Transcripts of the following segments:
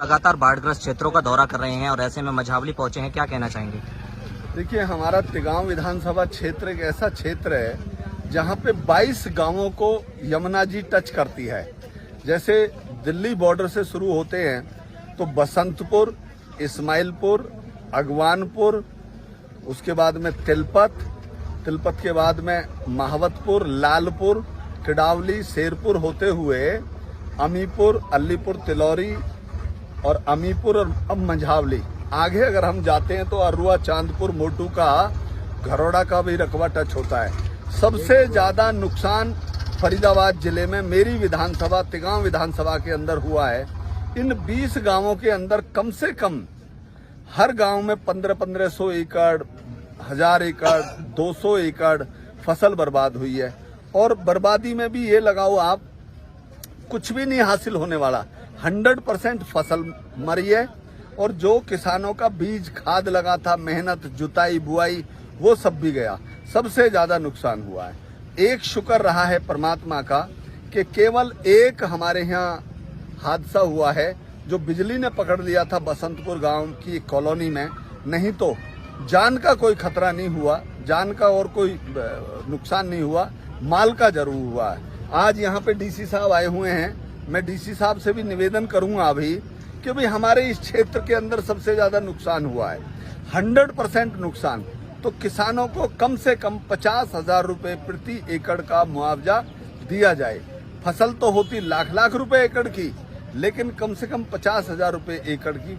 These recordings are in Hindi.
लगातार बाढ़ग्रस्त क्षेत्रों का दौरा कर रहे हैं और ऐसे में मझावली पहुंचे हैं, क्या कहना चाहेंगे? देखिए, हमारा तिगांव विधानसभा क्षेत्र एक ऐसा क्षेत्र है जहां पे 22 गांवों को यमुना जी टच करती है। जैसे दिल्ली बॉर्डर से शुरू होते हैं तो बसंतपुर, इस्माइलपुर, अगवानपुर, उसके बाद में तिलपत के बाद में महावतपुर, लालपुर, किडावली, शेरपुर होते हुए अमीपुर, अलीपुर, तिलौरी और अमीपुर और अब मझावली। आगे अगर हम जाते हैं तो अरुआ, चांदपुर, मोटू का, घरोड़ा का भी रकबा टच होता है। सबसे ज्यादा नुकसान फरीदाबाद जिले में मेरी विधानसभा तिगांव विधानसभा के अंदर हुआ है। इन 20 गांवों के अंदर कम से कम हर गांव में 1500 एकड़, 1000 एकड़, 200 एकड़ फसल बर्बाद हुई है। और बर्बादी में भी ये लगाओ आप, कुछ भी नहीं हासिल होने वाला, 100% फसल मरी है। और जो किसानों का बीज, खाद लगा था, मेहनत, जुताई, बुआई, वो सब भी गया। सबसे ज्यादा नुकसान हुआ है। एक शुक्र रहा है परमात्मा का कि केवल एक हमारे यहाँ हादसा हुआ है जो बिजली ने पकड़ लिया था बसंतपुर गांव की कॉलोनी में। नहीं तो जान का कोई खतरा नहीं हुआ, जान का और कोई नुकसान नहीं हुआ, माल का जरूर हुआ है। आज यहाँ पे डीसी साहब आए हुए हैं। मैं डीसी साहब से भी निवेदन करूंगा अभी कि भाई हमारे इस क्षेत्र के अंदर सबसे ज्यादा नुकसान हुआ है, 100% नुकसान। तो किसानों को कम से कम 50,000 रुपए प्रति एकड़ का मुआवजा दिया जाए। फसल तो होती लाख रुपए एकड़ की, लेकिन कम से कम 50,000 रुपए एकड़ की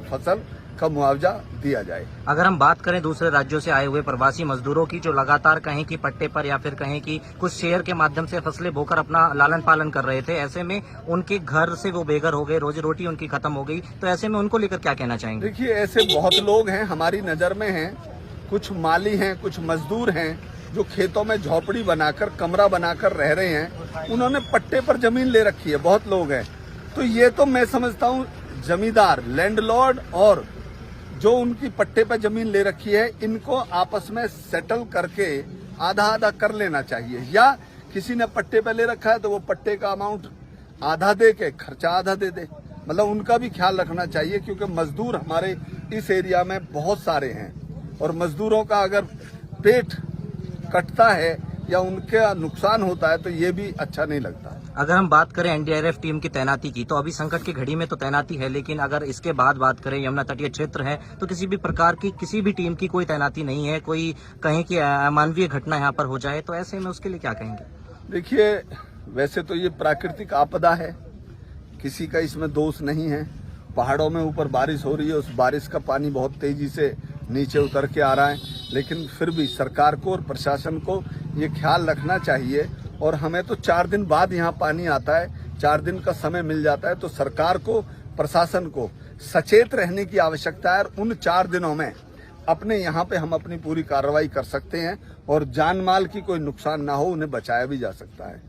फसल का मुआवजा दिया जाए। अगर हम बात करें दूसरे राज्यों से आए हुए प्रवासी मजदूरों की, जो लगातार कहीं की पट्टे पर या फिर कहीं की कुछ शेयर के माध्यम से फसलें बोकर अपना लालन पालन कर रहे थे, ऐसे में उनके घर से वो बेघर हो गए, रोजी रोटी उनकी खत्म हो गई, तो ऐसे में उनको लेकर क्या कहना चाहेंगे? देखिए, ऐसे बहुत लोग हैं हमारी नजर में हैं। कुछ माली हैं, कुछ मजदूर हैं जो खेतों में झोपड़ी बनाकर, कमरा बनाकर रह रहे हैं। उन्होंने पट्टे पर जमीन ले रखी है, बहुत लोग हैं। तो ये तो मैं समझता हूँ जमींदार, लैंडलॉर्ड और जो उनकी पट्टे पर जमीन ले रखी है, इनको आपस में सेटल करके आधा आधा कर लेना चाहिए। या किसी ने पट्टे पे ले रखा है तो वो पट्टे का अमाउंट आधा दे के खर्चा आधा दे दे। मतलब उनका भी ख्याल रखना चाहिए, क्योंकि मजदूर हमारे इस एरिया में बहुत सारे हैं और मजदूरों का अगर पेट कटता है या उनका नुकसान होता है तो ये भी अच्छा नहीं लगता। अगर हम बात करें एनडीआरएफ टीम की तैनाती की, तो अभी संकट की घड़ी में तो तैनाती है, लेकिन अगर इसके बाद बात करें, यमुना तटीय क्षेत्र है, तो किसी भी प्रकार की किसी भी टीम की कोई तैनाती नहीं है। कोई कहीं की अमानवीय घटना यहाँ पर हो जाए तो ऐसे में उसके लिए क्या कहेंगे? देखिए, वैसे तो ये प्राकृतिक आपदा है, किसी का इसमें दोष नहीं है। पहाड़ों में ऊपर बारिश हो रही है, उस बारिश का पानी बहुत तेजी से नीचे उतर के आ रहा है, लेकिन फिर भी सरकार को और प्रशासन को ये ख्याल रखना चाहिए। और हमें तो 4 दिन बाद यहाँ पानी आता है, 4 दिन का समय मिल जाता है, तो सरकार को, प्रशासन को सचेत रहने की आवश्यकता है। और उन 4 दिनों में अपने यहाँ पे हम अपनी पूरी कार्रवाई कर सकते हैं और जान माल की कोई नुकसान ना हो, उन्हें बचाया भी जा सकता है।